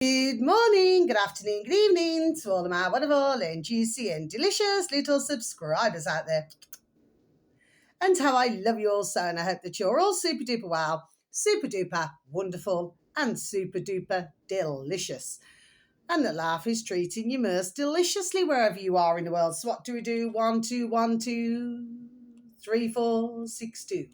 Good morning, good afternoon, good evening to all of my wonderful and juicy and delicious little subscribers out there. And how I love you all so, and I hope that you're all super duper well, super duper wonderful, and super duper delicious. And that life is treating you most deliciously wherever you are in the world. So what do we do? 1, 2, 1, 2, 3, 4, 6, 2.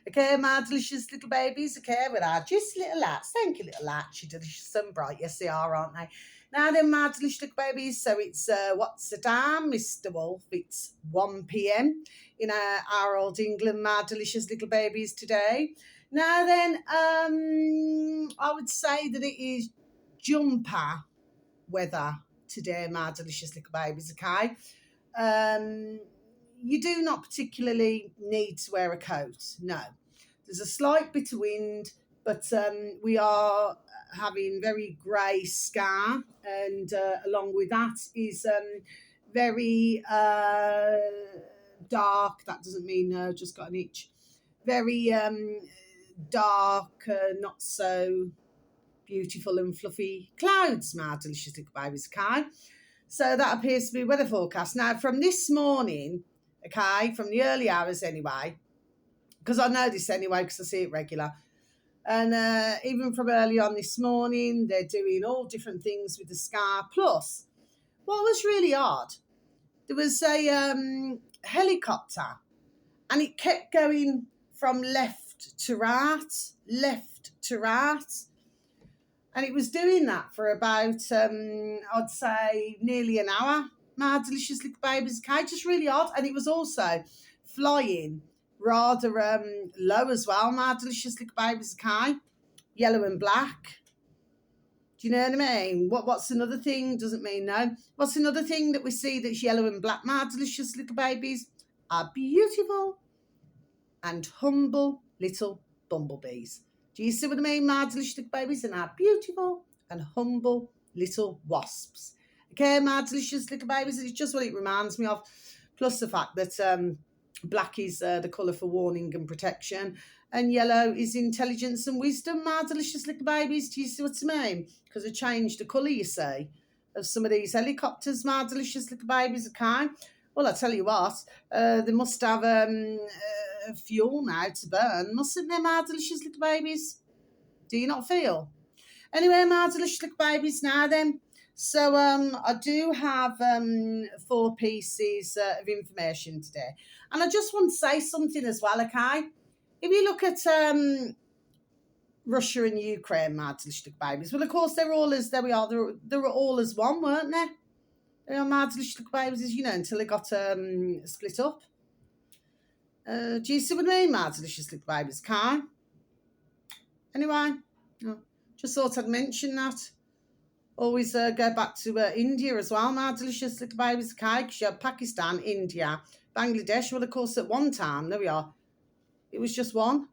Okay, my delicious little babies, okay, with our just little lights. Thank you, little lights. You're delicious and bright. Yes, they are, aren't they? Now then, my delicious little babies, so it's, what's the time, Mr. Wolf? It's 1 p.m. in our old England, my delicious little babies today. Now then, I would say that it is jumper weather today, my delicious little babies, okay? You do not particularly need to wear a coat, no. There's a slight bit of wind, but we are having very grey sky, and along with that is very dark. That doesn't mean just got an itch. Very dark, not so beautiful and fluffy clouds, my delicious little babies, okay? So that appears to be weather forecast. Now, from this morning, okay, from the early hours anyway, because I know this anyway because I see it regular, and even from early on this morning, they're doing all different things with the sky. Plus, what was really odd, there was a helicopter, and it kept going from left to right, and it was doing that for about, I'd say, nearly an hour. My delicious little babies, okay, just really odd. And it was also flying rather low as well, my delicious little babies, okay, yellow and black. Do you know what I mean? What's another thing? Doesn't mean no. What's another thing that we see that's yellow and black, my delicious little babies? Are beautiful and humble little bumblebees. Do you see what I mean, my delicious little babies? And our beautiful and humble little wasps. Okay, my delicious little babies. It's just what it reminds me of. Plus the fact that black is the colour for warning and protection, and yellow is intelligence and wisdom, my delicious little babies. Do you see what I mean? Because I changed the colour, you see, of some of these helicopters, my delicious little babies, okay? Well, I tell you what, they must have fuel now to burn, mustn't they, my delicious little babies? Do you not feel? Anyway, my delicious little babies, now then. So I do have 4 pieces of information today. And I just want to say something as well, okay? If you look at Russia and Ukraine, my delicious little babies, well, of course, they're all as, there we are, they were all as one, weren't they? They are my delicious little babies, as you know, until they got split up. Do you see what I mean, my delicious little babies, okay? Anyway, just thought I'd mention that. Always go back to India as well, my delicious little babies, okay? Because you have Pakistan, India, Bangladesh. Well, of course, at one time, there we are, it was just one.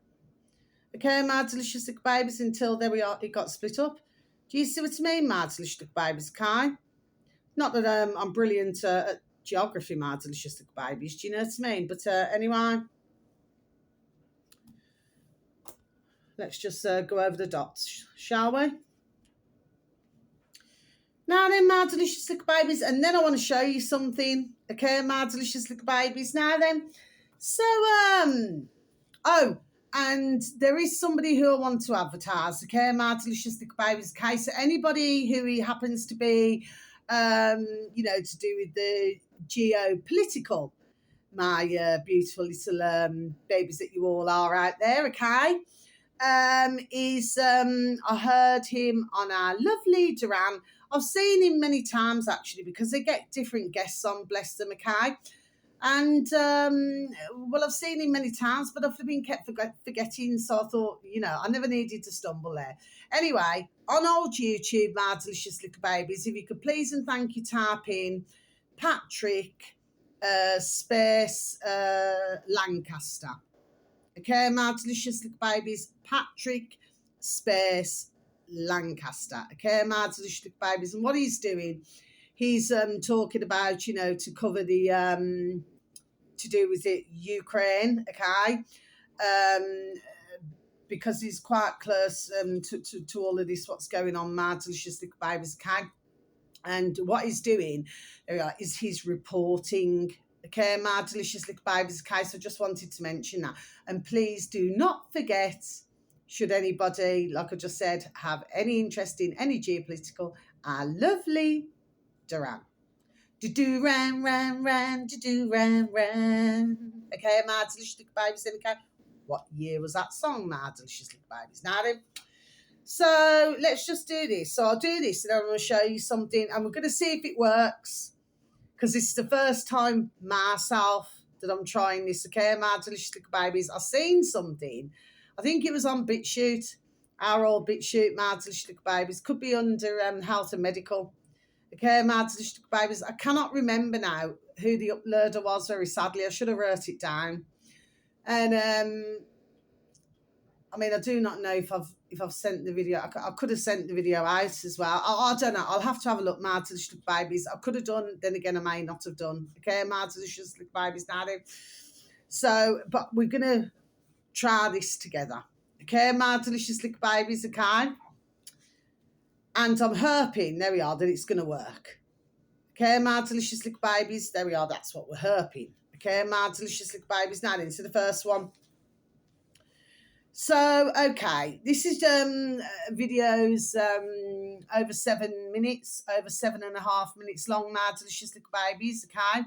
Okay, my delicious little babies, until there we are, it got split up. Do you see what I mean, my delicious little babies, okay? Not that I'm brilliant at geography, my delicious little babies. Do you know what I mean? But anyway, let's just go over the dots, shall we? Now then, my delicious little babies, and then I want to show you something. Okay, my delicious little babies. Now then, so, and there is somebody who I want to advertise. Okay, my delicious little babies. Okay, so anybody who happens to be, to do with the geopolitical, my beautiful little babies that you all are out there, okay, I heard him on our lovely Duran. I've seen him many times, actually, because they get different guests on, bless them, okay? And, well, I've seen him many times, but I've been kept forgetting, so I thought, I never needed to stumble there. Anyway, on old YouTube, my delicious little babies, if you could please and thank you type in Patrick space Lancaster. Okay, my delicious little babies, Patrick space Lancaster. Okay, my delicious little babies. And what he's doing, he's talking about, to cover the, to do with it, Ukraine, okay, because he's quite close to all of this, what's going on, my delicious little babies, okay? And what he's doing is he's reporting, okay, my delicious little babies, okay? So just wanted to mention that. And please do not forget, should anybody, like I just said, have any interest in any geopolitical, our lovely Duran. Do ran, ran, ran, do ran, ran. Okay, my delicious little babies, okay? What year was that song, my delicious little babies? Now then. So let's just do this. So I'll do this and I'm going to show you something and we're going to see if it works, because this is the first time myself that I'm trying this, okay, my delicious little babies. I've seen something. I think it was on BitChute, our old BitChute, my delicious little babies. Could be under Health and Medical. Okay, my delicious little babies. I cannot remember now who the uploader was, very sadly. I should have wrote it down. And I mean, I do not know if I've sent the video. I could have sent the video out as well. I don't know. I'll have to have a look, my delicious little babies. I could have done, then again, I may not have done. Okay, my delicious little babies now. So, but we're going to try this together. Okay, my delicious little babies, okay? And I'm hoping, there we are, that it's going to work. Okay, my delicious little babies, there we are, that's what we're hoping. Okay, my delicious little babies. Now into the first one. So, okay, this is videos over 7 minutes, over 7.5 minutes long, my delicious little babies, okay?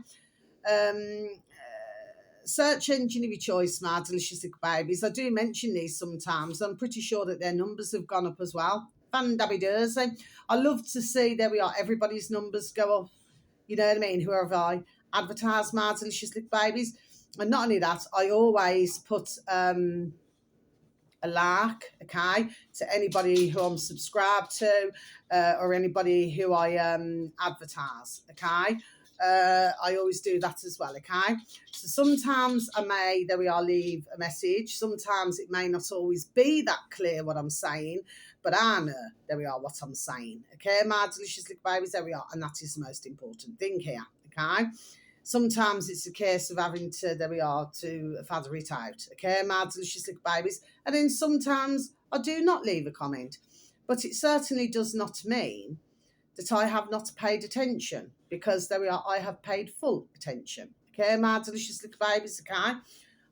Search engine of your choice, my delicious little babies. I do mention these sometimes. I'm pretty sure that their numbers have gone up as well. Fan-dabby-does. I love to see, there we are, everybody's numbers go up. You know what I mean? Whoever I advertise, my delicious little babies. And not only that, I always put a like, okay, to anybody who I'm subscribed to or anybody who I advertise, okay? I always do that as well, okay? So sometimes I may, there we are, leave a message. Sometimes it may not always be that clear what I'm saying, but I know, there we are, what I'm saying. Okay, my delicious little babies, there we are. And that is the most important thing here, okay? Sometimes it's a case of having to, there we are, to father it out. Okay, my delicious little babies. And then sometimes I do not leave a comment. But it certainly does not mean that I have not paid attention, because there we are, I have paid full attention. Okay, my delicious little babies, okay?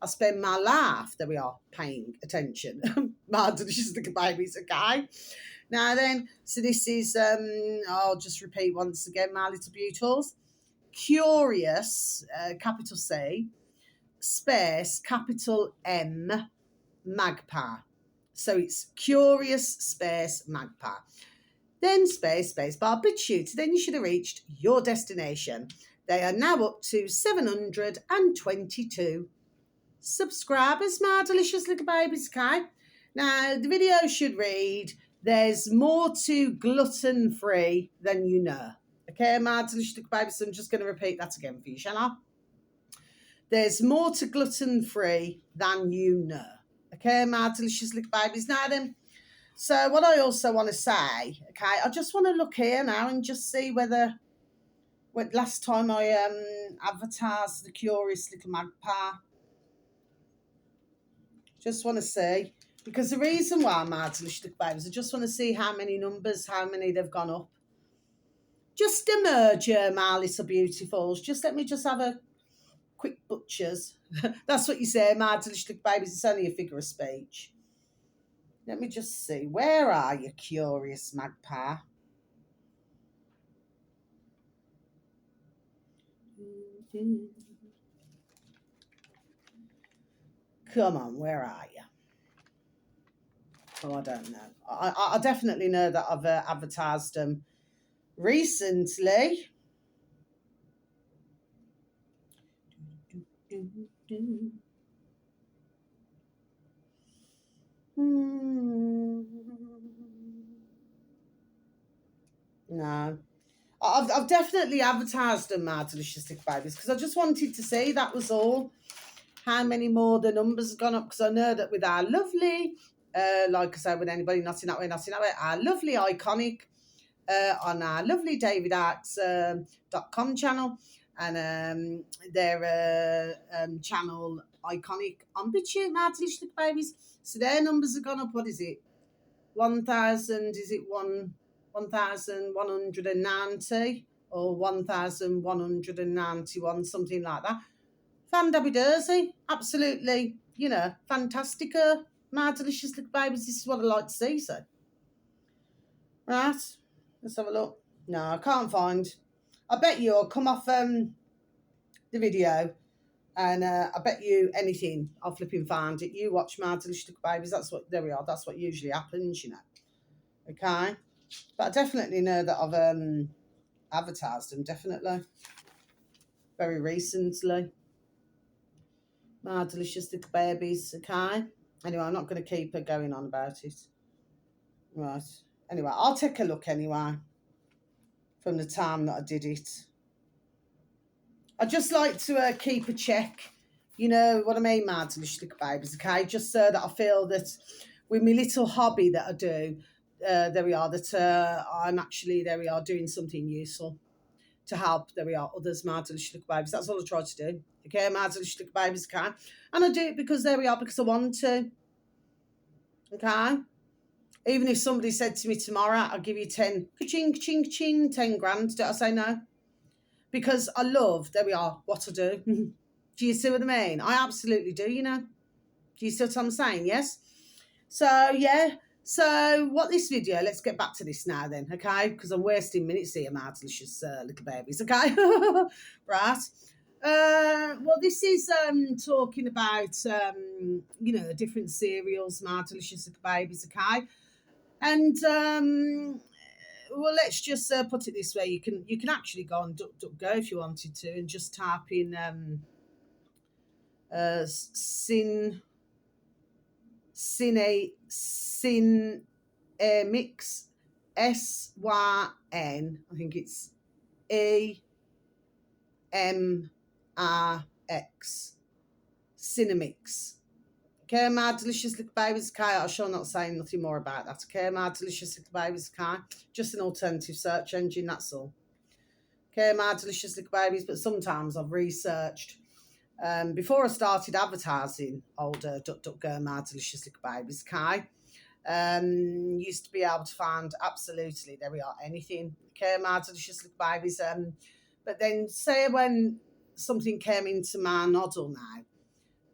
I spend my life, there we are, paying attention. My delicious little babies, okay? Now then, so this is, I'll just repeat once again, my little beautifs. Curious, capital C, space, capital M, magpie. So it's curious, space, magpie. Then space, space bar, BitChute. Then you should have reached your destination. They are now up to 722 subscribers, my delicious little babies, okay? Now, the video should read, there's more to gluten-free than you know. Okay, my delicious little babies, so I'm just going to repeat that again for you, shall I? There's more to gluten-free than you know. Okay, my delicious little babies. Now then, so what I also want to say, okay, I just want to look here now and just see whether, last time I advertised the curious little magpie. Just want to see, because the reason why, my delicious little babies, I just want to see how many numbers, how many they've gone up. Just a merger, my little beautifuls. Just let me just have a quick butchers. That's what you say, my delicious little babies. It's only a figure of speech. Let me just see. Where are you, curious magpie? Come on, where are you? Oh, I don't know. I definitely know that I've advertised them recently. No. I've definitely advertised them, my delicious little babies, because I just wanted to see, that was all, how many more the numbers have gone up, because I know that with our lovely, like I said, with anybody not in that way, our lovely iconic, on our lovely JaQVt.com channel, and their channel iconic on BitChute, my delicious little babies. So their numbers have gone up. What is it? 1,000? Is it 1,190 or 1,191? Something like that. Fan-dabby Dursey, absolutely, fantastic. My delicious little babies. This is what I like to see. So, right, let's have a look. No, I can't find. I bet you'll come off the video, and I bet you anything I'll flipping find it. You watch my delicious little babies. There we are. That's what usually happens, Okay, but I definitely know that I've advertised them. Definitely, very recently. My delicious little babies. Okay. Anyway, I'm not going to keep going on about it. Right. Anyway, I'll take a look anyway from the time that I did it. I just like to keep a check. You know what I mean, my delicious little babies. Okay, just so that I feel that with my little hobby that I do, there we are. That I'm actually doing something useful to help. There we are. Others, my delicious little babies. That's all I try to do. Okay, my delicious little babies. Okay, and I do it because there we are. Because I want to. Okay. Even if somebody said to me tomorrow, I'll give you 10, ka-ching, ka-ching, ka-ching, 10 grand, don't I say no? Because I love, there we are, what I do. Do you see what I mean? I absolutely do, Do you see what I'm saying? Yes? So, yeah. So, what this video, let's get back to this now then, okay? Because I'm wasting minutes here, my delicious little babies, okay? Right. Well, this is talking about, different cereals, my delicious little babies, okay? And well, let's just put it this way: you can actually go on DuckDuckGo if you wanted to, and just type in Sin mix SYN. I think it's EMRX Cinemix. Okay, my delicious little babies, okay? I shall not say nothing more about that. Okay, my delicious little babies, okay? Just an alternative search engine, that's all. Okay, my delicious little babies, but sometimes I've researched. Before I started advertising older DuckDuckGo, my delicious little babies, okay? Used to be able to find absolutely, there we are, anything. Okay, my delicious little babies. But then say when something came into my noddle now,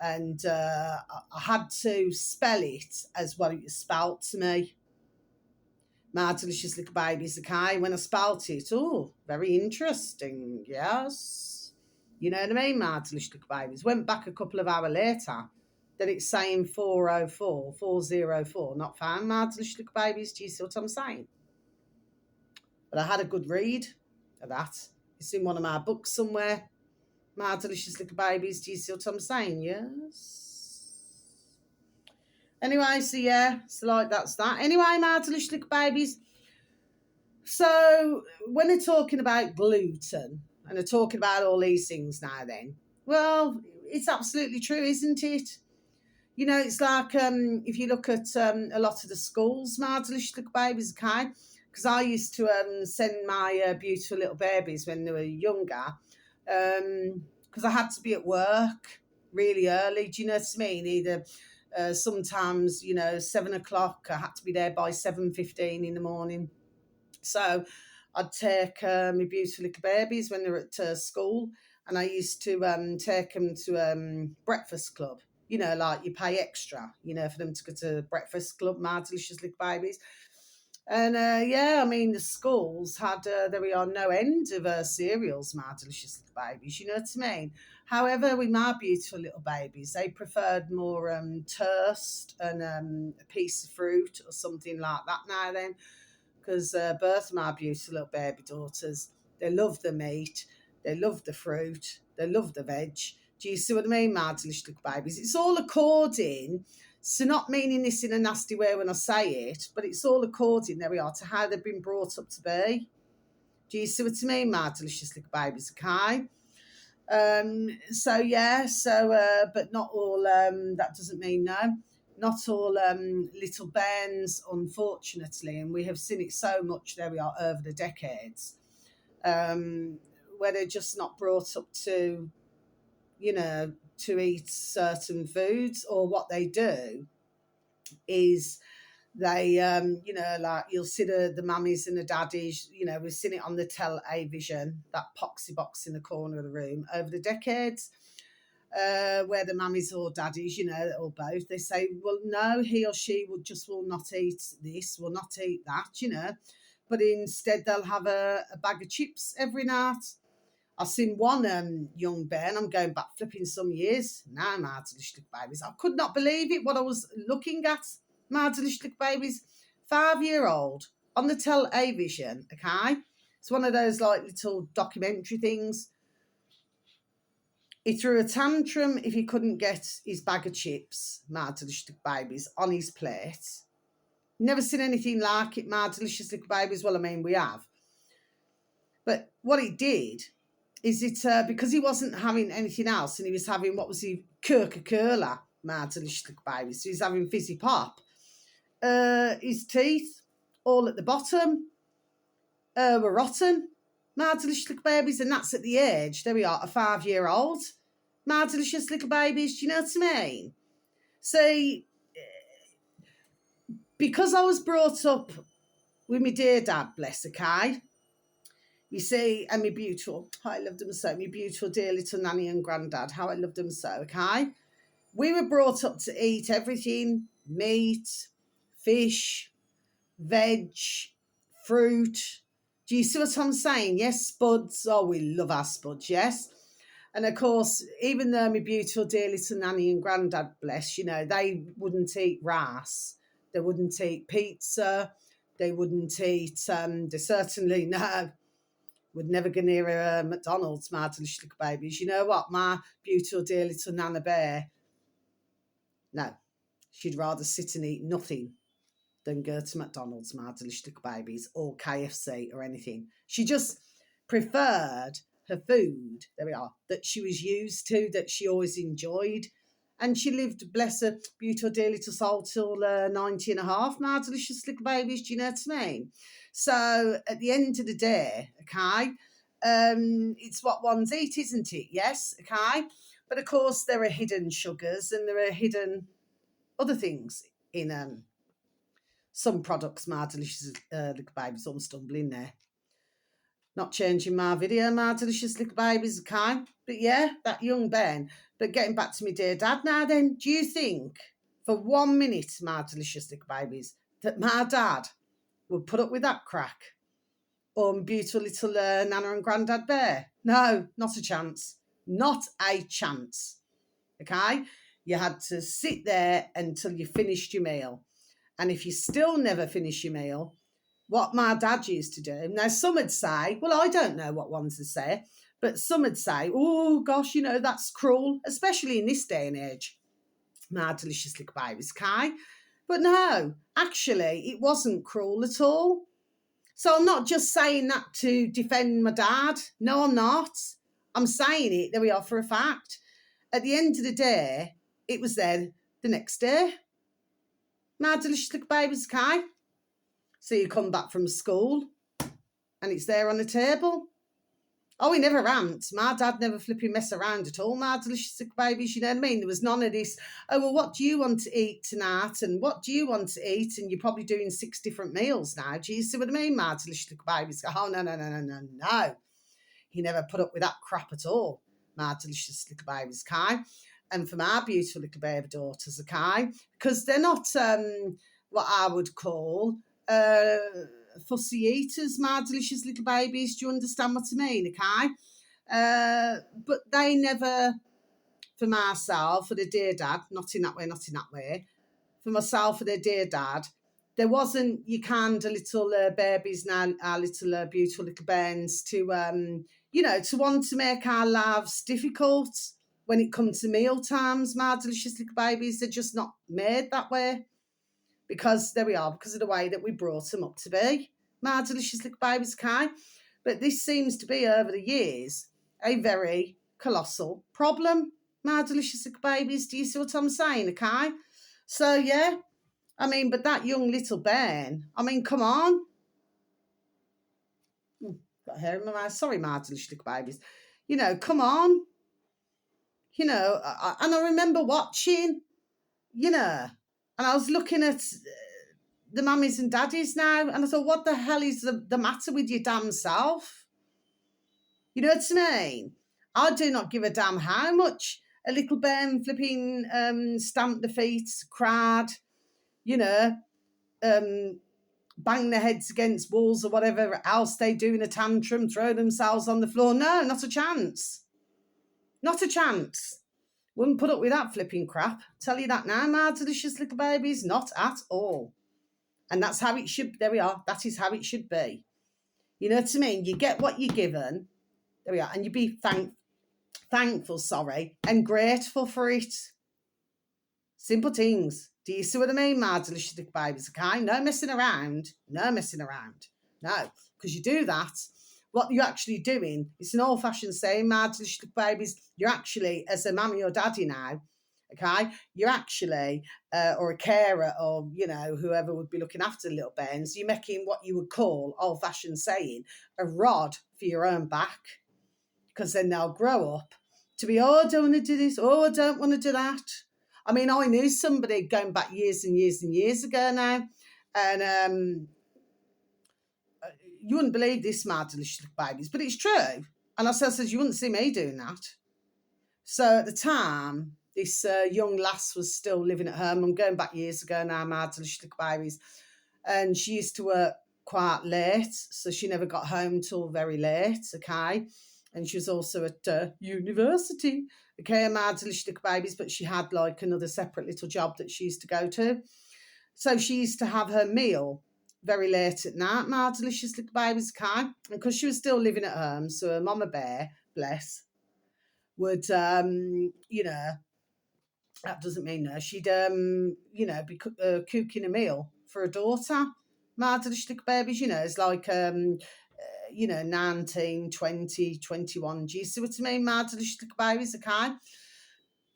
and I had to spell it as what it was spelt to me. My delicious little babies, okay? When I spelt it, oh, very interesting, yes. You know what I mean, my delicious little babies? Went back a couple of hours later, then it's saying 404, not found, my delicious little babies. Do you see what I'm saying? But I had a good read of that. It's in one of my books somewhere. My delicious little babies, do you see what I'm saying? Yes. Anyway, so yeah, so like that's that. Anyway, my delicious little babies. So when they're talking about gluten and they're talking about all these things now then, well, it's absolutely true, isn't it? It's like if you look at a lot of the schools, my delicious little babies, okay? Because I used to send my beautiful little babies when they were younger, because I had to be at work really early. Do you know what I mean? Either sometimes 7:00. I had to be there by 7:15 in the morning. So I'd take my beautiful little babies when they were at school, and I used to take them to breakfast club. Like you pay extra, for them to go to breakfast club, my delicious little babies. And the schools had, there we are, no end of cereals, my delicious little babies, you know what I mean? However, with my beautiful little babies, they preferred more toast and a piece of fruit or something like that now then, because both my beautiful little baby daughters, they love the meat, they love the fruit, they love the veg. Do you see what I mean, my delicious little babies? It's all according, so not meaning this in a nasty way when I say it, but it's all according, there we are, to how they've been brought up to be. Do you see what I mean, my delicious little babies, okay? But not all, that doesn't mean no. Not all little bairns, unfortunately, and we have seen it so much, there we are, over the decades, when where they're just not brought up to, to eat certain foods, or what they do is they, like you'll see the mummies and the daddies, we've seen it on the television, that poxy box in the corner of the room over the decades, where the mummies or daddies, or both, they say, well, no, he or she will not eat this, will not eat that, but instead they'll have a bag of chips every night. I've seen one young bear, and I'm going back flipping some years now, my delicious babies. I could not believe it, what I was looking at, my delicious babies. 5-year-old on the television, okay? It's one of those like little documentary things. He threw a tantrum if he couldn't get his bag of chips, my delicious babies, on his plate. Never seen anything like it, my delicious little babies. Well, I mean, we have. But what he did is because he wasn't having anything else, and he was having, what was he, Coca-Cola, my delicious little babies. So he's having fizzy pop. His teeth, all at the bottom, were rotten. My delicious little babies, and that's at the age, there we are, a 5-year-old. My delicious little babies, do you know what I mean? See, because I was brought up with my dear dad, bless, okay? You see, and my beautiful, how I loved them so, my beautiful dear little nanny and granddad, how I loved them so, okay? We were brought up to eat everything, meat, fish, veg, fruit. Do you see what I'm saying? Yes, spuds. Oh, we love our spuds, yes. And of course, even though my beautiful dear little nanny and granddad, bless, they wouldn't eat rice. They wouldn't eat pizza. They wouldn't eat, they certainly, no, would never go near a McDonald's, my delicious little babies. You know what? My beautiful dear little Nana Bear, no, she'd rather sit and eat nothing than go to McDonald's, my delicious little babies, or KFC or anything. She just preferred her food, there we are, that she was used to, that she always enjoyed. And she lived, bless her, beautiful dear little soul, till 90 and a half, my delicious little babies, do you know what I mean? So at the end of the day, okay, it's what ones eat, isn't it? Yes, okay? But of course there are hidden sugars, and there are hidden other things in some products, my delicious little babies. I'm stumbling there. Not changing my video, my delicious little babies, okay? But yeah, that young Ben. But getting back to my dear dad now then, do you think for 1 minute, my delicious little babies, that my dad would put up with that crack? Or my beautiful little Nana and Grandad Bear? No, not a chance. Not a chance. Okay? You had to sit there until you finished your meal. And if you still never finish your meal, what my dad used to do, now some would say, well, I don't know what ones to say, but some would say, oh, gosh, that's cruel, especially in this day and age, my delicious little babies, okay? But no, actually, it wasn't cruel at all. So I'm not just saying that to defend my dad. No, I'm not. I'm saying it, there we are, for a fact. At the end of the day, it was there the next day. My delicious little babies, okay? So you come back from school and it's there on the table. Oh, he never rants. My dad never flipping mess around at all, my delicious little babies, you know what I mean? There was none of this, oh, well, what do you want to eat tonight? And what do you want to eat? And you're probably doing 6 different meals now. Do you see what I mean, my delicious little babies? Oh, no. He never put up with that crap at all, my delicious little babies, okay? And for my beautiful little baby daughters, okay? Because they're not what I would call fussy eaters, my delicious little babies. Do you understand what I mean, okay? But they never, for myself, for the dear dad, not in that way, for myself, for their dear dad, there wasn't your kind of little babies now, our little beautiful little bairns, to, to want to make our lives difficult when it comes to meal times, my delicious little babies. They're just not made that way. Because there we are, because of the way that we brought them up to be, my delicious little babies, okay? But this seems to be, over the years, a very colossal problem, my delicious little babies. Do you see what I'm saying, okay? So, yeah, I mean, but that young little Ben, I mean, come on. Got hair in my mouth. Sorry, Martinish little babies. You know, come on. You know, and I remember watching, you know, and I was looking at the mummies and daddies now, and I thought, what the hell is the matter with your damn self? You know what I mean? I do not give a damn how much a little bairn flipping stamped the feet, cried, you know, bang their heads against walls or whatever else they do in a tantrum, throw themselves on the floor. No, not a chance. Not a chance. Wouldn't put up with that flipping crap. Tell you that now, my delicious little babies, not at all. And that's how it should, there we are, that is how it should be. You know what I mean? You get what you're given, there we are, and you be thankful, and grateful for it. Simple things. Do you see what I mean, my delicious little babies? Okay, no messing around. No, because you do that, what you're actually doing, it's an old-fashioned saying, my delicious little babies, you're actually, as a mummy or daddy now, okay, you're actually, or a carer, or, you know, whoever would be looking after the little bairns, you're making what you would call, old-fashioned saying, a rod for your own back, because then they'll grow up to be, oh, I don't want to do this, oh, I don't want to do that. I mean, I knew somebody going back years and years and years ago now, and you wouldn't believe this, my delicious babies, but it's true. And I said, you wouldn't see me doing that. So at the time, this young lass was still living at home. I'm going back years ago now, my delicious babies, and she used to work quite late, so she never got home till very late, okay? And she was also at university, okay, my delicious babies, but she had like another separate little job that she used to go to. So she used to have her meal very late at night, my delicious little babies, okay? And because she was still living at home, so her mama bear, bless, would, you know, that doesn't mean no, she'd, you know, be cooking a meal for her daughter, my delicious little babies, you know, it's like, you know, 19, 20, 21. Do you see what I mean, my delicious little babies, okay?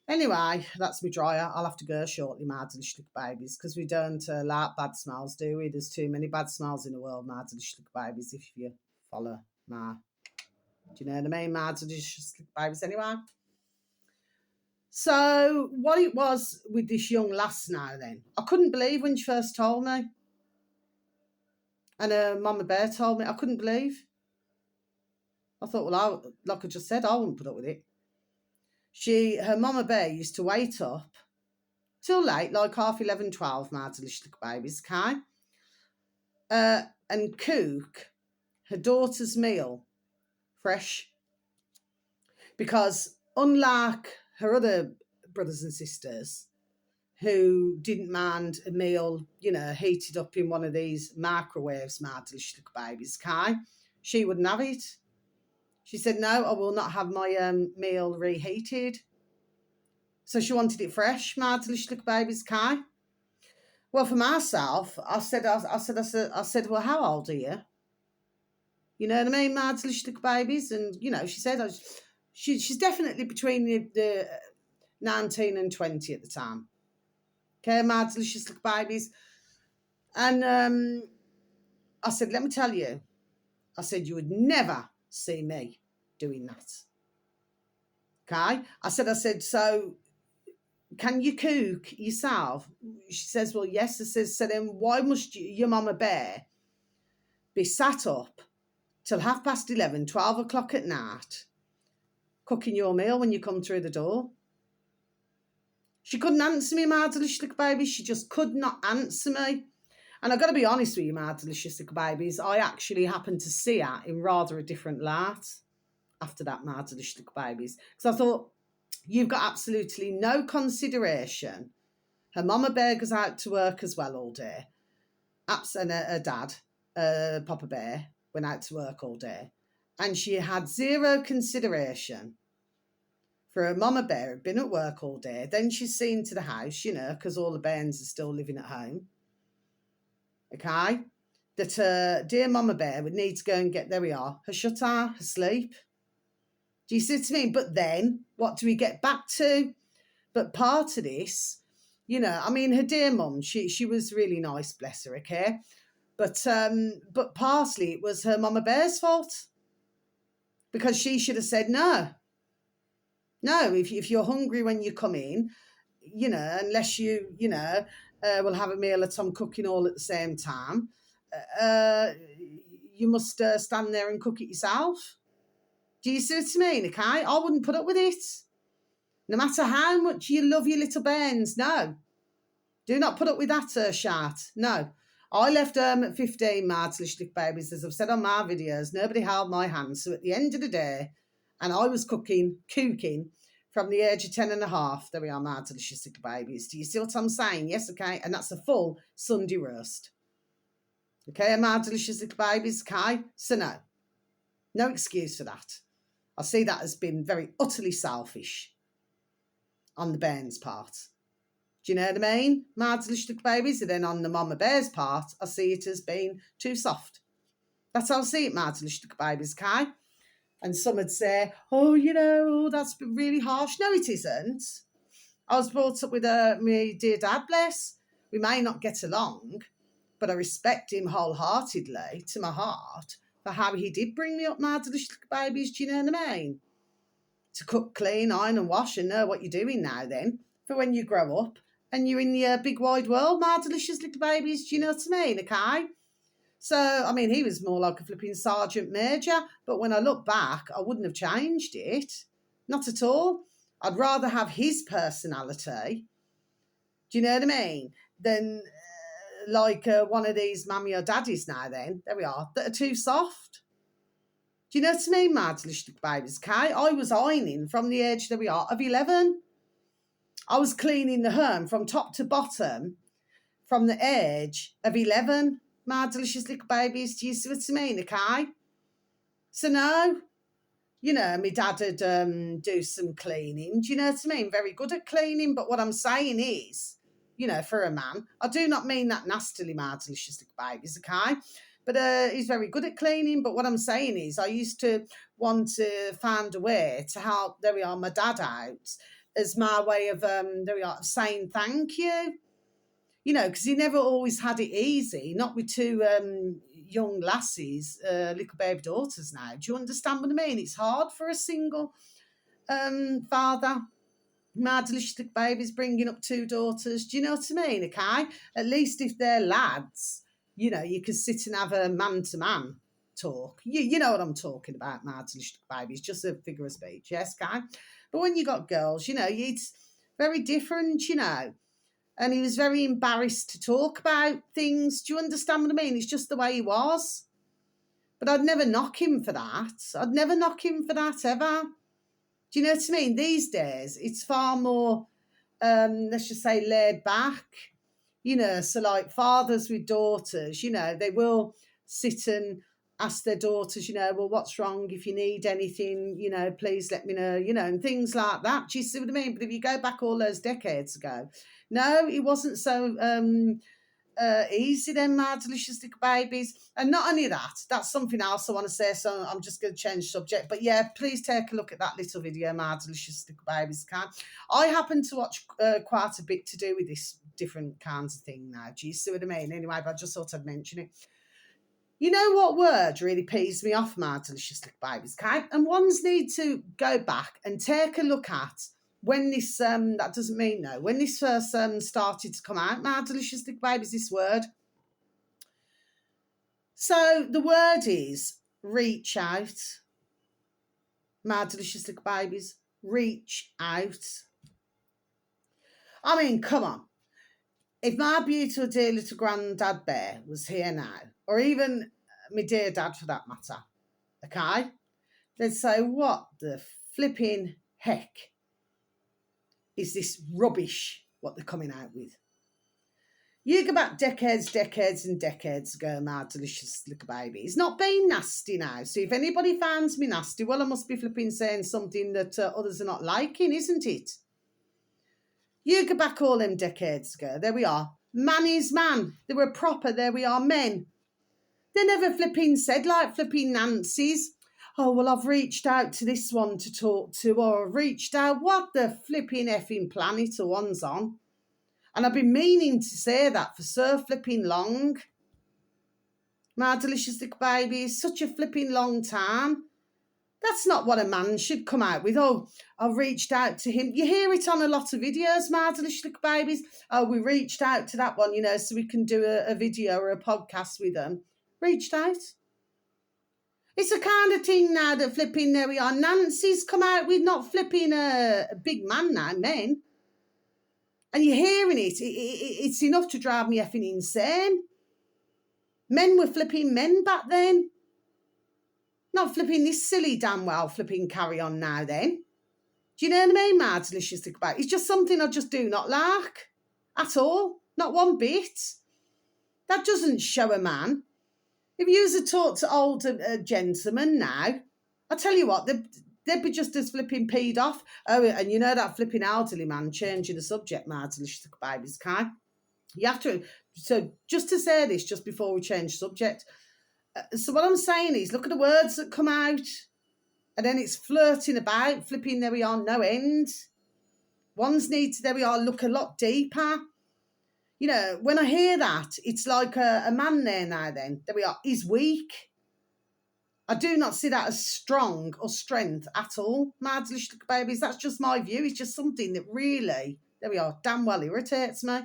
Anyway, that's me dryer. I'll have to go shortly, my delicious little babies, because we don't like bad smells, do we? There's too many bad smells in the world, my delicious little babies, if you follow my, do you know what I mean, my delicious little babies, anyway? So what it was with this young lass now then, I couldn't believe when she first told me. And her mama bear told me, I couldn't believe. I thought, well, like I just said, I wouldn't put up with it. Her mama bear used to wait up till late, like 11:30, 12, my delicious little babies, okay? And cook her daughter's meal fresh. Because unlike her other brothers and sisters who didn't mind a meal, you know, heated up in one of these microwaves, my delicious little babies, okay? She wouldn't have it. She said, no, I will not have my meal reheated. So she wanted it fresh, my delicious little babies, okay? Well, for myself, I said, well, how old are you? You know what I mean, my delicious little babies? And, you know, she said, she's definitely between the 19 and 20 at the time. Okay, my delicious little babies. And I said, let me tell you, I said, you would never see me doing that. Okay? I said, so can you cook yourself? She says, well, yes. I says, so then why must your mama bear be sat up till 11:30, 12 o'clock at night, cooking your meal when you come through the door? She couldn't answer me, my delicious little baby. She just could not answer me. And I've got to be honest with you, my delicious little babies, I actually happened to see her in rather a different light after that, my delicious little babies. Because I thought, you've got absolutely no consideration. Her mama bear goes out to work as well all day. And her dad, Papa Bear, went out to work all day. And she had zero consideration for her mama bear, had been at work all day. Then she's seen to the house, you know, because all the bairns are still living at home. Okay? That her dear mama bear would need to go and get, there we are, her shut eye, her sleep. Do you see what I mean? But then, what do we get back to? But part of this, you know, I mean, her dear mum, she was really nice, bless her, okay? But partly it was her mama bear's fault. because she should have said no. No, if you're hungry when you come in, unless will have a meal that I'm cooking all at the same time, uh, you must stand there and cook it yourself. Do you see what I mean? Okay, I wouldn't put up with it. No matter how much you love your little bairns, no. Do not put up with that shart. No. I left at 15, Mads, little babies, as I've said on my videos. Nobody held my hand. So at the end of the day, and I was cooking from the age of 10 and a half. There we are, my delicious little babies. Do you see what I'm saying? Yes, okay. And that's a full Sunday roast. Okay, my delicious little babies, okay? So no excuse for that. I see that as being very utterly selfish on the bairn's part. Do you know what I mean? My delicious little babies. And then on the mama bear's part, I see it as being too soft. That's how I see it, my delicious little babies, okay? And some would say, that's been really harsh. No, it isn't. I was brought up with my dear dad, bless. We may not get along, but I respect him wholeheartedly to my heart for how he did bring me up, my delicious babies. Do you know what I mean? To cook, clean, iron and wash and know what you're doing now then for when you grow up and you're in the big wide world, my delicious little babies. Do you know what I mean? Okay? So, I mean, he was more like a flipping sergeant major, but when I look back, I wouldn't have changed it. Not at all. I'd rather have his personality, do you know what I mean, than one of these mummy or daddies now then, there we are, that are too soft. Do you know what I mean, my delicious babies, okay? I was ironing from the age, there we are, of 11. I was cleaning the home from top to bottom from the age of 11. My delicious little babies, do you see what I mean, okay? So no, my dad would do some cleaning, do you know what I mean? Very good at cleaning, but what I'm saying is, for a man, I do not mean that nastily, my delicious little babies, okay? But he's very good at cleaning, but what I'm saying is I used to want to find a way to help, there we are, my dad out as my way of, saying thank you. Because he never always had it easy, not with two young lassies, little baby daughters now. Do you understand what I mean? It's hard for a single father. My delicious little babies bringing up two daughters. Do you know what I mean? Okay? At least if they're lads, you can sit and have a man-to-man talk. You know what I'm talking about, my delicious little babies. Just a figure of speech, yes, okay? But when you got girls, it's very different, And he was very embarrassed to talk about things. Do you understand what I mean? It's just the way he was. But I'd never knock him for that. I'd never knock him for that, ever. Do you know what I mean? These days, it's far more, let's just say, laid back. So like fathers with daughters, they will sit and ask their daughters, well, what's wrong? If you need anything, please let me know, and things like that. Do you see what I mean? But if you go back all those decades ago, no, it wasn't so easy then, my delicious little babies. And not only that, that's something else I want to say, so I'm just going to change the subject. But yeah, please take a look at that little video, my delicious little babies. I happen to watch quite a bit to do with this different kinds of thing now. Do you see what I mean? Anyway, but I just thought I'd mention it. You know what word really pees me off, my delicious little babies, okay? And ones need to go back and take a look at when this, that doesn't mean no, when this first started to come out, my delicious little babies, this word. So the word is reach out. My delicious little babies, reach out. I mean, come on. If my beautiful dear little granddad bear was here now, or even my dear dad for that matter, okay, they'd say, what the flipping heck is this rubbish what they're coming out with? You go back decades and decades ago, my delicious little baby. It's not being nasty now. So if anybody finds me nasty, well, I must be flipping saying something that others are not liking, isn't it? You go back all them decades ago. There we are. Man is man. They were proper. There we are, men. They never flipping said like flipping Nancy's. Oh, well, I've reached out to this one to talk to, or I've reached out. What the flipping effing planet are one's on? And I've been meaning to say that for so flipping long. My delicious little baby, it's such a flipping long time. That's not what a man should come out with. Oh, I reached out to him. You hear it on a lot of videos, my delicious little babies. Oh, we reached out to that one, so we can do a video or a podcast with them. Reached out. It's the kind of thing now that flipping, there we are. Nancy's come out with, not flipping a big man now, men. And you're hearing it. It's enough to drive me effing insane. Men were flipping men back then. Not flipping this silly damn well flipping carry on now then. Do you know what I mean, my delicious thing about it? It's just something I just do not like. At all. Not one bit. That doesn't show a man. If you used to talk to older gentlemen now, I tell you what, they'd be just as flipping peed off. Oh, and you know that flipping elderly man changing the subject, my delicious babies, okay? You have to, so just to say this, just before we change subject. So what I'm saying is, look at the words that come out, and then it's flirting about, flipping, there we are, no end. Ones need to, there we are, look a lot deeper. When I hear that, it's like a man there now then, there we are, he's weak. I do not see that as strong or strength at all, my delicious babies. That's just my view. It's just something that really, there we are, damn well irritates me.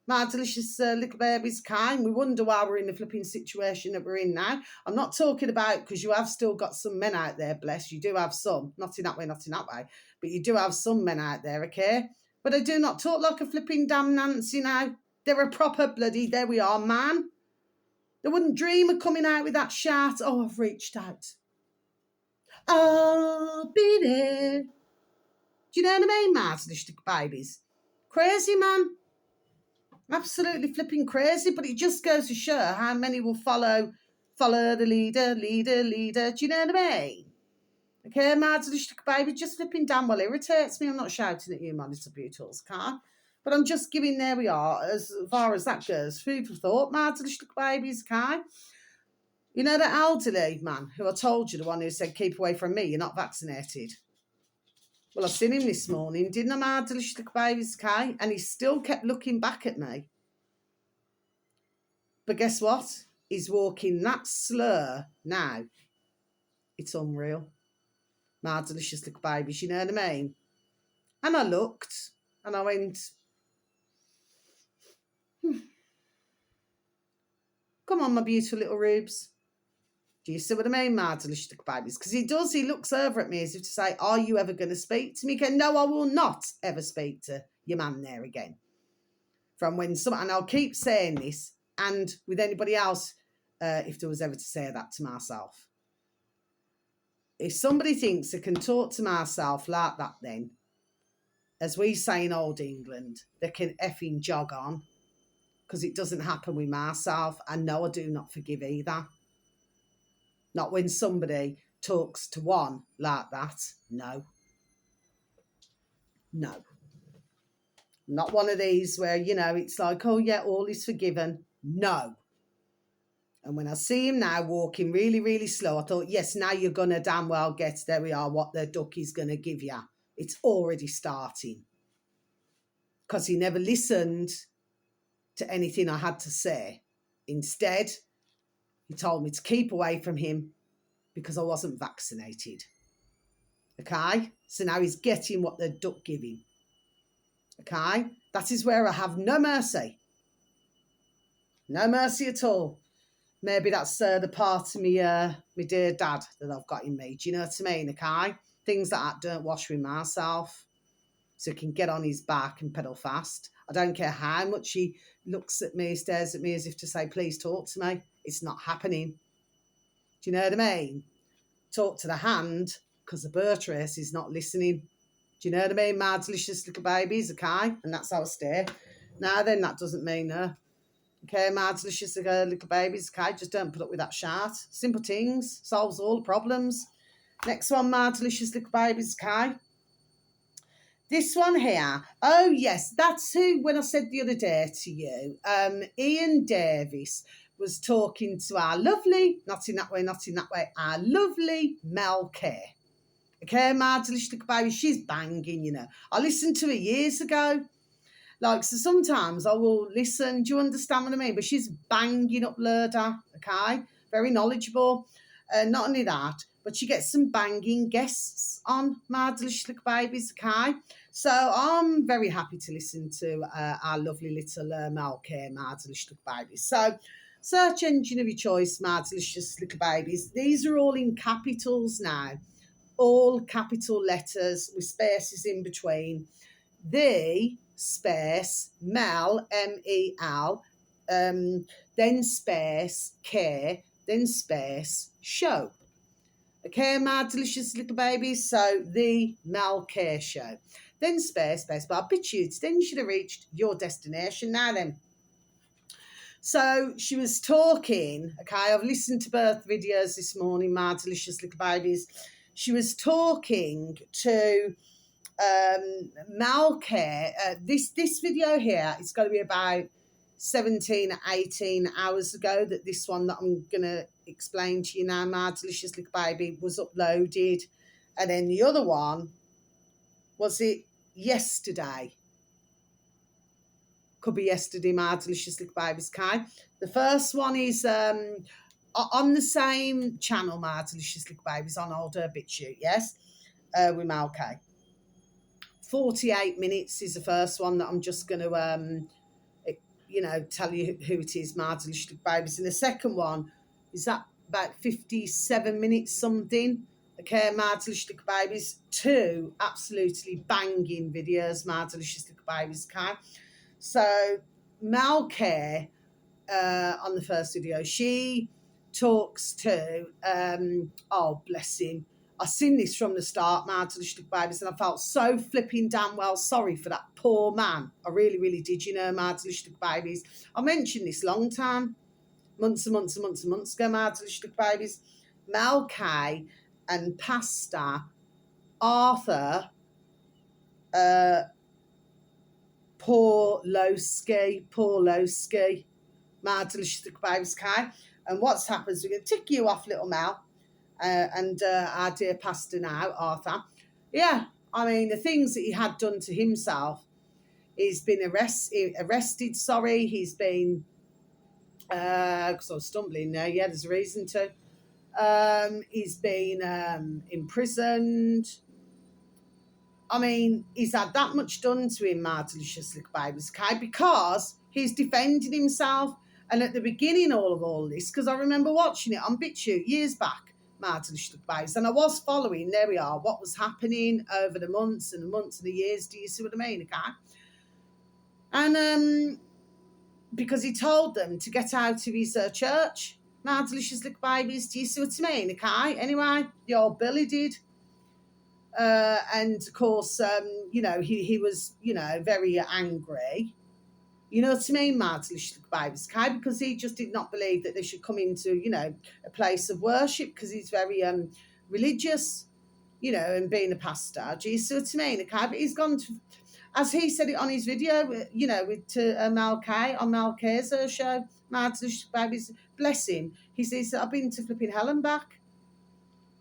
My delicious little babies, kind. We wonder why we're in the flipping situation that we're in now. I'm not talking about, because you have still got some men out there, bless. You do have some. Not in that way. But you do have some men out there, okay? But I do not talk like a flipping damn Nancy now. They're a proper bloody, there we are, man. They wouldn't dream of coming out with that shout. Oh, I've reached out. I'll be there. Do you know what I mean, my delicious babies? Crazy, man. Absolutely flipping crazy, but it just goes to show how many will follow the leader. Do you know what I mean? Okay, my delicious baby, just flipping damn well irritates me. I'm not shouting at you, my little beautiful car, but I'm just giving, there we are, as far as that goes, food for thought, my delicious babies, car. You know that elderly man who I told you, the one who said, keep away from me, you're not vaccinated. Well, I've seen him this morning, didn't I, my delicious little babies, Kai? And he still kept looking back at me. But guess what? He's walking that slur now. It's unreal. My delicious little babies, you know what I mean? And I looked, and I went, come on, my beautiful little rubes. Do you see what I mean, my delicious little babies? Because he looks over at me as if to say, are you ever going to speak to me again? No, I will not ever speak to your man there again. From when and I'll keep saying this, and with anybody else, if there was ever to say that to myself. If somebody thinks they can talk to myself like that then, as we say in old England, they can effing jog on, because it doesn't happen with myself, and no, I do not forgive either. Not when somebody talks to one like that. No. Not one of these where, it's like, oh yeah, all is forgiven. No. And when I see him now walking really, really slow, I thought, yes, now you're going to damn well get, there we are, what the duck is going to give you. It's already starting. Because he never listened to anything I had to say. Instead, he told me to keep away from him because I wasn't vaccinated. Okay? So now he's getting what the duck give him. Okay? That is where I have no mercy. No mercy at all. Maybe that's the part of me, my dear dad that I've got in me. Do you know what I mean? Okay? Things that I don't wash with myself. So he can get on his back and pedal fast. I don't care how much he looks at me, stares at me as if to say, please talk to me. It's not happening. Do you know what I mean? Talk to the hand, because the birth race is not listening. Do you know what I mean? My delicious little babies, okay? And that's how I stay. Now then, that doesn't mean okay, my delicious little babies, okay? Just don't put up with that shit. Simple things, solves all the problems. Next one, my delicious little babies, okay? This one here, oh yes, that's who, when I said the other day to you, Ian Davis was talking to our lovely, not in that way, our lovely Mel K. Okay, my delicious little baby, she's banging, I listened to her years ago. So sometimes I will listen, do you understand what I mean? But she's banging up Lurda, okay? Very knowledgeable. Not only that, but she gets some banging guests on my delicious little babies, okay? So I'm very happy to listen to our lovely little Malcare, my delicious little babies. So search engine of your choice, my delicious little babies. These are all in capitals now, all capital letters with spaces in between. The space Mel, MEL, then space care, then space show. Okay, my delicious little babies. So the Mel Care Show. Then space bar, BitChute. Then you should have reached your destination. Now then. So she was talking. Okay, I've listened to birth videos this morning, my delicious little babies. She was talking to Malcare. This video here is going to be about 17, 18 hours ago that this one that I'm going to explain to you now, my delicious little baby, was uploaded. And then the other one, was it yesterday? Could be yesterday, my delicious little babies, okay? The first one is on the same channel, my delicious little babies, on older BitChute, yes, with Malcare. 48 minutes is the first one that I'm just going to, tell you who it is, my delicious little babies. And the second one is that about 57 minutes something. Okay, my delicious little babies. 2 absolutely banging videos, my delicious little babies. Okay, so Malcare on the first video, she talks to oh bless him. I seen this from the start, my delicious little babies, and I felt so flipping damn well sorry for that poor man. I really, really did, my delicious little babies. I mentioned this long time, months and months and months and months ago, my delicious little babies. Malcare and Pastor Arthur Pawlowski, my delicious little babies, okay? And what's happened is we're going to tick you off, little Mel, and our dear pastor now, Arthur. Yeah, I mean, the things that he had done to himself, he's been arrested, sorry, he's been, because I was stumbling there, yeah, there's a reason to. He's been imprisoned. I mean, he's had that much done to him, my delicious little babies, okay? Because he's defending himself. And at the beginning of all this, because I remember watching it on BitChute years back, my delicious little babies, and I was following, there we are, what was happening over the months and the months and the years. Do you see what I mean, okay? And because he told them to get out of his church, my delicious little babies. Do you see what I mean, okay? Anyway, the old Billy did. And of course, he was, very angry. You know what I mean, my delicious babies, okay? Because he just did not believe that they should come into, a place of worship, because he's very religious, and being a pastor. Do you see what I mean, okay? But he's gone to, as he said it on his video, with Malcare, on Malcare's show, my delicious babies, bless him. He says, I've been to flipping hell and back.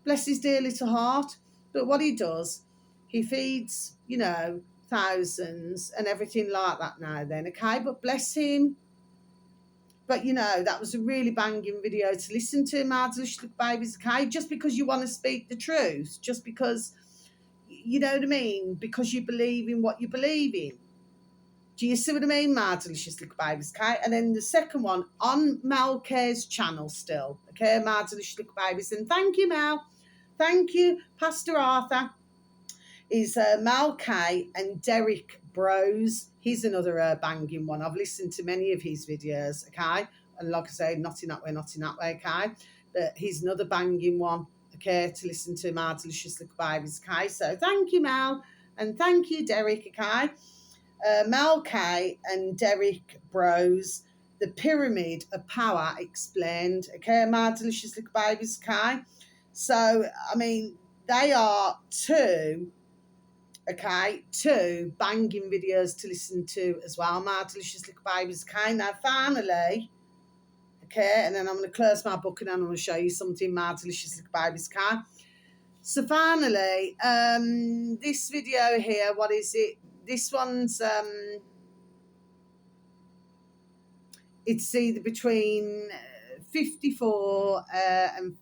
Bless his dear little heart. But what he does, he feeds, thousands and everything like that now then, okay? But bless him. But, that was a really banging video to listen to, my delicious little babies, okay? Just because you want to speak the truth, just because, you know what I mean? Because you believe in what you believe in. Do you see what I mean, my delicious little babies, okay? And then the second one, on Malcare's channel still, okay, my delicious little babies. And thank you, Mel. Thank you, Pastor Arthur. Is Malcare and Derek Bros. He's another banging one. I've listened to many of his videos, okay? And like I say, not in that way, okay? But he's another banging one, okay, to listen to, my delicious little babies, okay? So thank you, Mel, and thank you, Derek, okay? Malcare and Derek Bros. The Pyramid of Power Explained, okay, my delicious little babies, okay? So, I mean, they are two banging videos to listen to as well, my delicious little babies, okay? Now, finally, okay, and then I'm going to close my book and then I'm going to show you something, my delicious little babies, okay? So, finally, this video here, what is it? This one's, it's either between 54 and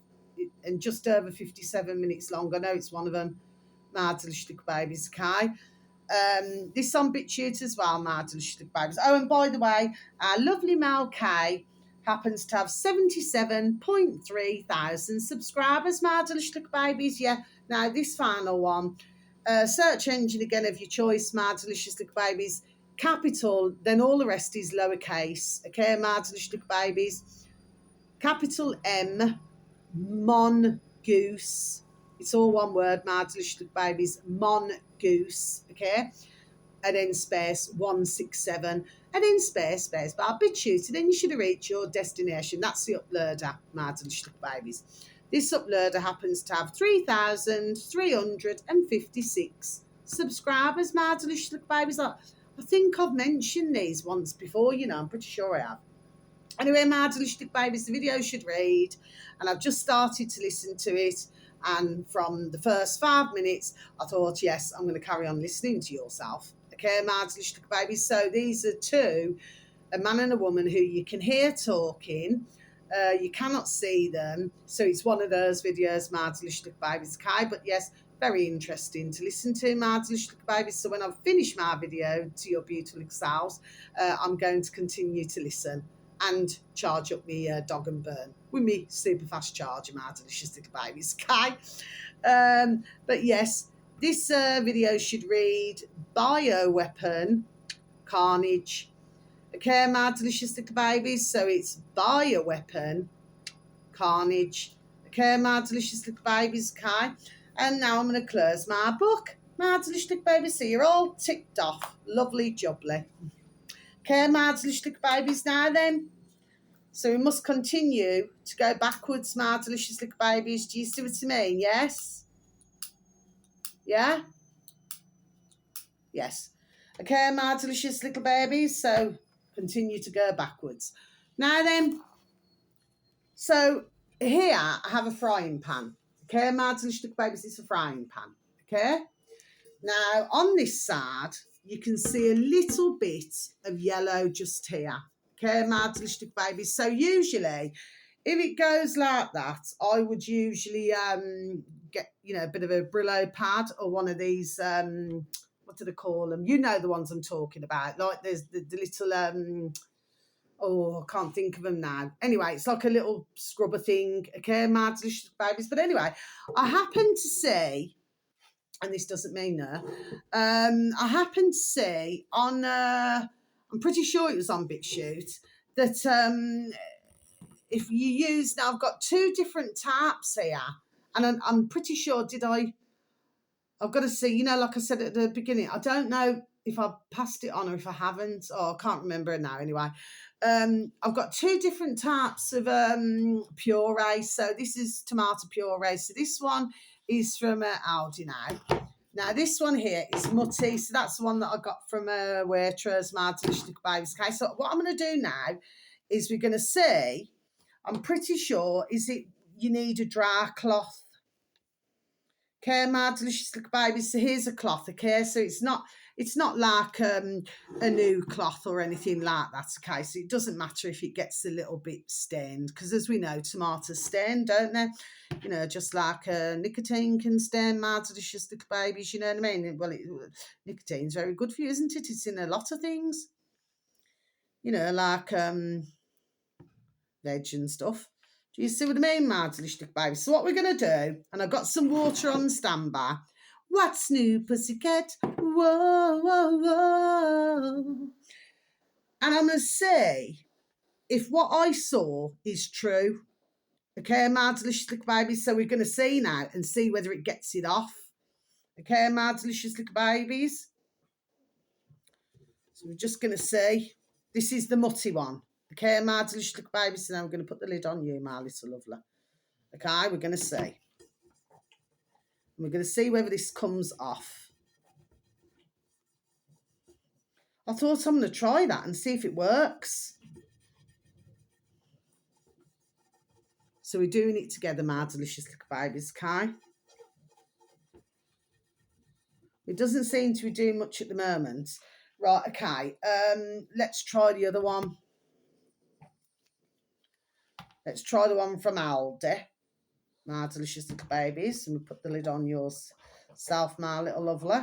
and just over 57 minutes long. I know it's one of them, my delicious little babies, okay? This on BitChute as well, my delicious little babies. Oh, and by the way, our lovely Mel K happens to have 77.3 thousand subscribers, my delicious little babies. Yeah, now this final one, search engine again of your choice, my delicious little babies. Capital, then all the rest is lowercase. Okay, my delicious little babies. Capital M, Mongoose. It's all one word, my delicious little babies. Mongoose. Okay, and then space 167, and then space bar BitChute, and then you should have reached your destination. That's the uploader, my delicious little babies. This uploader happens to have 3,356 subscribers, my delicious little babies. I think I've mentioned these once before, you know, I'm pretty sure I have. Anyway, my delicious little babies, the video should read, and I've just started to listen to it, and from the first 5 minutes, I thought, yes, I'm going to carry on listening to yourself. Okay, my delicious little babies. So these are two, a man and a woman who you can hear talking. You cannot see them. So it's one of those videos, my delicious little babies. Okay, but yes, very interesting to listen to, my delicious little babies. So when I've finished my video to your beautiful selves, I'm going to continue to listen and charge up me dog and burn with me super fast charger, my delicious little babies. Okay, but yes, this video should read bioweapon carnage. Okay, my delicious little babies. So it's bioweapon carnage. Okay, my delicious little babies. Okay, and now I'm going to close my book, my delicious little babies. So you're all ticked off. Lovely jubbly. Okay, my delicious little babies. Now then, so we must continue to go backwards, my delicious little babies. Do you see what I mean? Yes? Yeah? Yes. Okay, my delicious little babies. So continue to go backwards. Now then, so here I have a frying pan. Okay, my delicious little babies, it's a frying pan. Okay? Now, on this side, you can see a little bit of yellow just here. Okay, my delicious little babies. So usually, if it goes like that, I would usually get, you know, a bit of a Brillo pad or one of these, what do they call them? You know the ones I'm talking about. Like there's the little, oh, I can't think of them now. Anyway, it's like a little scrubber thing. Okay, my delicious babies. But anyway, I happen to see, and this doesn't mean no, I happen to see on, I'm pretty sure it was on BitChute, that if you use, now I've got two different types here, and I'm pretty sure, I've got to see, you know, like I said at the beginning, I don't know if I passed it on or if I haven't, or I can't remember now anyway. I've got two different types of puree. So this is tomato puree. So this one is from Aldi now. Now this one here is Mutty. So that's the one that I got from Waitrose, my delicious little babies. Okay, so what I'm going to do now is we're going to see, I'm pretty sure, is it you need a dry cloth. Okay, my delicious little babies. So here's a cloth. Okay, so it's not like a new cloth or anything like that. Okay, so it doesn't matter if it gets a little bit stained, because as we know, tomatoes stain, don't they? You know, just like nicotine can stain, my delicious little babies. You know what I mean? Well, nicotine's very good for you, isn't it? It's in a lot of things. You know, like veg and stuff. Do you see what I mean, my delicious little baby? So what we're going to do, and I've got some water on standby. What's new, pussycat? Whoa, whoa, whoa. And I'm going to see if what I saw is true. Okay, my delicious little babies. So we're going to see now and see whether it gets it off. Okay, my delicious little babies. So we're just going to see. This is the Mutty one. Okay, my delicious little babies. So now we're going to put the lid on you, my little lovely. Okay, we're going to see. And we're going to see whether this comes off. I thought I'm going to try that and see if it works. So we're doing it together, my delicious little babies, okay? It doesn't seem to be doing much at the moment. Right, okay. Let's try the other one. Let's try the one from Aldi. my delicious little babies. And we put the lid on yourself, my little lovely.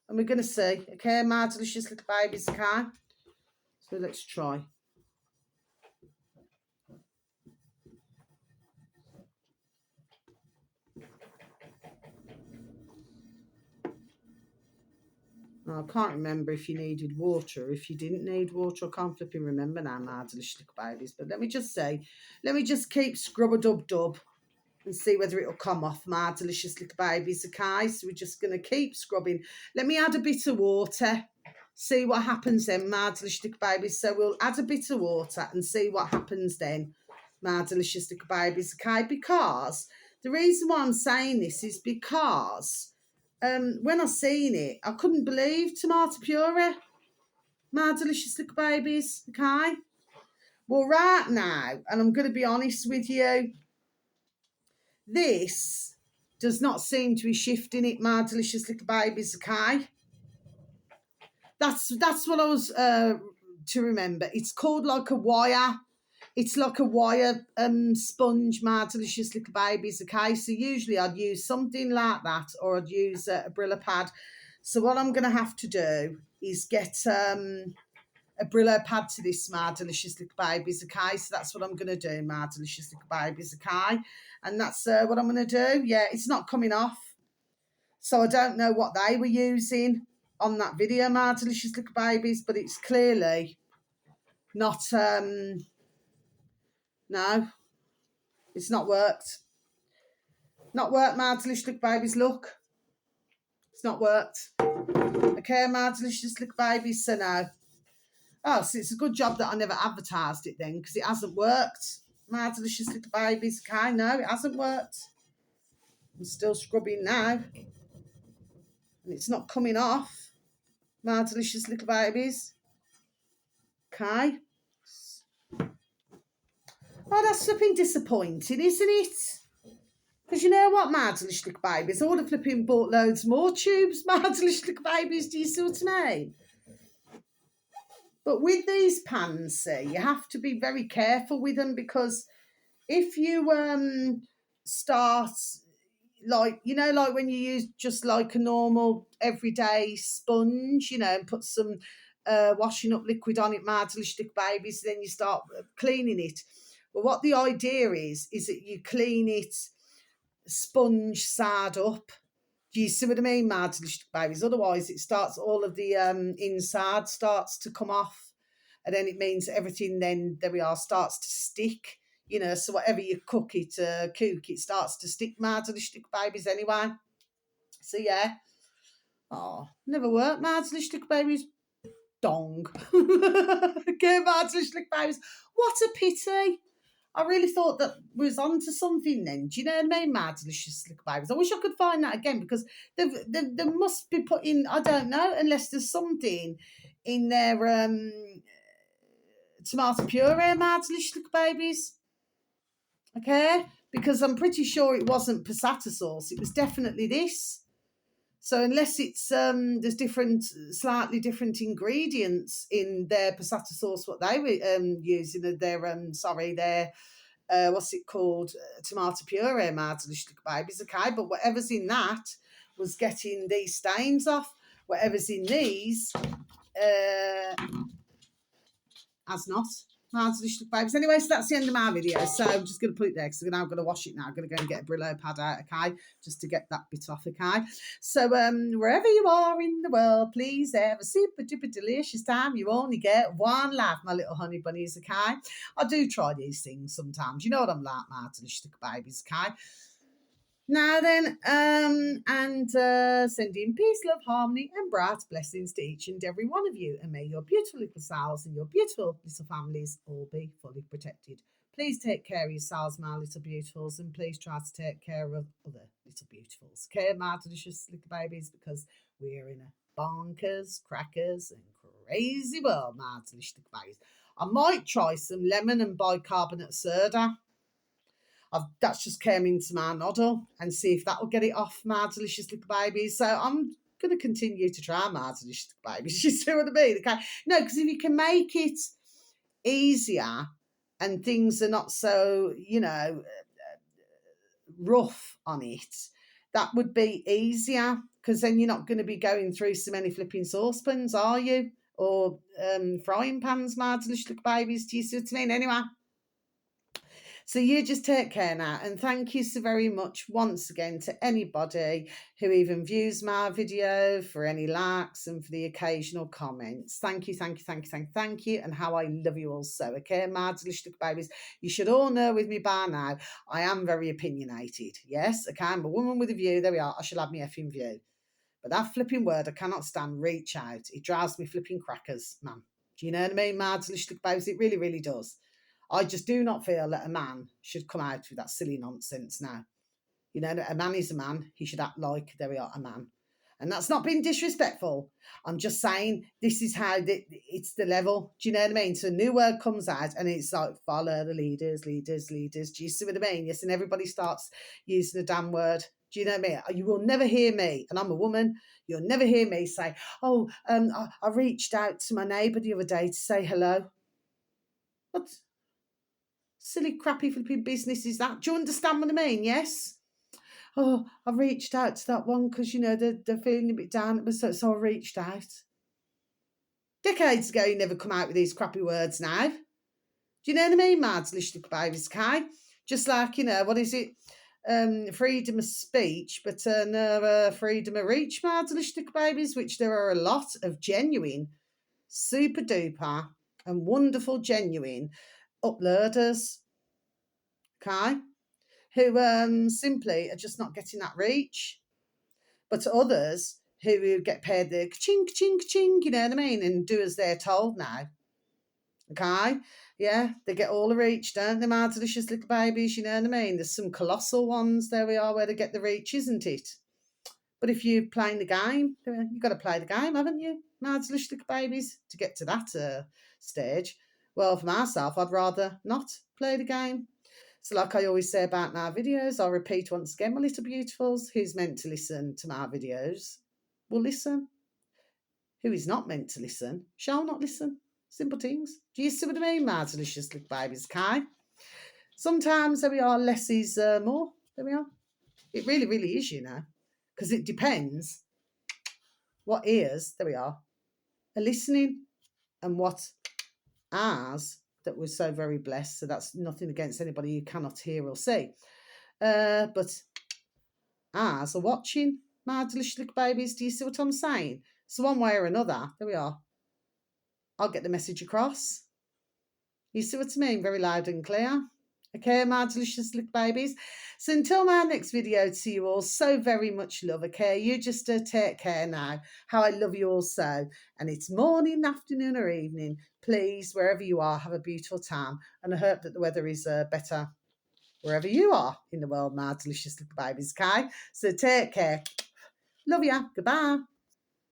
And we're going to see, okay, my delicious little babies, okay? So let's try. Now, I can't remember if you needed water, if you didn't need water. I can't flipping remember now, my delicious little babies. But let me just say, let me just keep scrub-a-dub-dub and see whether it'll come off, my delicious little babies, okay? So we're just going to keep scrubbing. Let me add a bit of water, see what happens then, my delicious little babies. So we'll add a bit of water and see what happens then, my delicious little babies, okay? Because the reason why I'm saying this is because when I seen it, I couldn't believe tomato puree, my delicious little babies, okay? Well, right now, and I'm going to be honest with you, this does not seem to be shifting it, my delicious little babies, okay? That's what I was to remember. It's called like a wire. It's like a wire sponge, my delicious little babies, okay? So usually I'd use something like that, or I'd use a Brillo pad. So what I'm going to have to do is get a Brillo pad to this, my delicious little babies, okay? So that's what I'm going to do, my delicious little babies, okay? And that's what I'm going to do. Yeah, it's not coming off. So I don't know what they were using on that video, my delicious little babies, but it's clearly not, no, it's not worked. Not worked, my delicious little babies, look. It's not worked. Okay, my delicious little babies, so no. Oh, so it's a good job that I never advertised it then, because it hasn't worked. My delicious little babies, okay, no, it hasn't worked. I'm still scrubbing now. And it's not coming off. My delicious little babies. Okay. Oh, that's flipping disappointing, isn't it? Because you know what, my delicious little babies? I would have flipping bought loads more tubes, my delicious little babies. Do you see what I mean? But with these pans, see, you have to be very careful with them, because if you start, like, you know, like when you use just like a normal everyday sponge, you know, and put some washing up liquid on it, my delicious little babies, then you start cleaning it. But what the idea is that you clean it sponge side up. Do you see what I mean, my delicious babies? Otherwise, it starts, all of the inside starts to come off, and then it means everything then, there we are, starts to stick. You know, so whatever you cook, it starts to stick, my delicious babies anyway. So yeah. Oh, never worked, my delicious babies. Dong. Okay, my delicious babies. What a pity. I really thought that was onto something then. Do you know what I mean, my delicious little babies? I wish I could find that again, because they must be putting, I don't know, unless there's something in their tomato puree, my delicious little babies. Okay? Because I'm pretty sure it wasn't passata sauce. It was definitely this. So unless it's there's slightly different ingredients in their passata sauce, what they were using, their what's it called, tomato puree, my delicious little babies, okay? But whatever's in that was getting these stains off. Whatever's in these has not. My delicious little babies. Anyway, so that's the end of my video. So I'm just going to put it there, because I'm going to wash it now. I'm going to go and get a Brillo pad out, okay? Just to get that bit off, okay? So wherever you are in the world, please have a super duper delicious time. You only get one life, my little honey bunnies, okay? I do try these things sometimes. You know what I'm like, my delicious little babies, okay? Now then, sending peace, love, harmony, and bright blessings to each and every one of you. And may your beautiful little selves and your beautiful little families all be fully protected. Please take care of yourselves, my little beautifuls, and please try to take care of other little beautifuls. Okay, my delicious little babies, because we're in a bonkers, crackers, and crazy world, my delicious little babies. I might try some lemon and bicarbonate soda. That's just came into my noddle, and see if that will get it off, my delicious little babies. So I'm going to continue to try, my delicious little babies. You see what I mean? Okay. No, because if you can make it easier and things are not so, you know, rough on it, that would be easier, because then you're not going to be going through so many flipping saucepans, are you? Or frying pans, my delicious little babies. Do you see what I mean? Anyway. So you just take care now, and thank you so very much once again to anybody who even views my video, for any likes and for the occasional comments. Thank you, thank you, thank you, thank you, thank you, and how I love you all so. Okay, my delicious little babies. You should all know with me by now, I am very opinionated. Yes, okay, I'm a woman with a view. There we are. I shall have my effing view. But that flipping word I cannot stand, reach out. It drives me flipping crackers, man. Do you know what I mean, my delicious little babies? It really, really does. I just do not feel that a man should come out with that silly nonsense now. You know, a man is a man. He should act like, there we are, a man. And that's not being disrespectful. I'm just saying this is how it's the level. Do you know what I mean? So a new word comes out and it's like, follow the leaders, leaders, leaders. Do you see what I mean? Yes, and everybody starts using the damn word. Do you know what I mean? You will never hear me, and I'm a woman, you'll never hear me say, oh, I reached out to my neighbour the other day to say hello. What silly, crappy flipping business is that? Do you understand what I mean? Yes? Oh, I reached out to that one because, you know, they're feeling a bit down, so I reached out. Decades ago, you never come out with these crappy words now. Do you know what I mean, Mads? Little babies, Kai? Just like, you know, what is it? Freedom of speech, but no freedom of reach, Mads, little babies, which there are a lot of genuine, super duper, and wonderful, genuine uploaders, okay, who simply are just not getting that reach. But others who get paid the ka-ching, ka-ching, ka-ching, you know what I mean, and do as they're told now. Okay, yeah, they get all the reach, don't they, my delicious little babies? You know what I mean? There's some colossal ones, there we are, where they get the reach, isn't it? But if you're playing the game, you've got to play the game, haven't you, my delicious little babies, to get to that stage? Well, for myself, I'd rather not play the game. So like I always say about my videos, I'll repeat once again, my little beautifuls, who's meant to listen to my videos will listen. Who is not meant to listen shall not listen. Simple things. Do you see what I mean, my delicious little babies, Kai? Sometimes, there we are, less is more. There we are. It really, really is, you know, because it depends what ears, there we are listening, and what eyes that we're so very blessed. So that's nothing against anybody who cannot hear or see. But eyes are watching, my delicious little babies. Do you see what I'm saying? So one way or another, there we are, I'll get the message across. You see what I mean? Very loud and clear. Okay, my delicious little babies. So until my next video to you all, so very much love, okay? You just take care now. How I love you all so. And it's morning, afternoon or evening. Please, wherever you are, have a beautiful time. And I hope that the weather is better wherever you are in the world, my delicious little babies, okay? So take care. Love ya. Goodbye.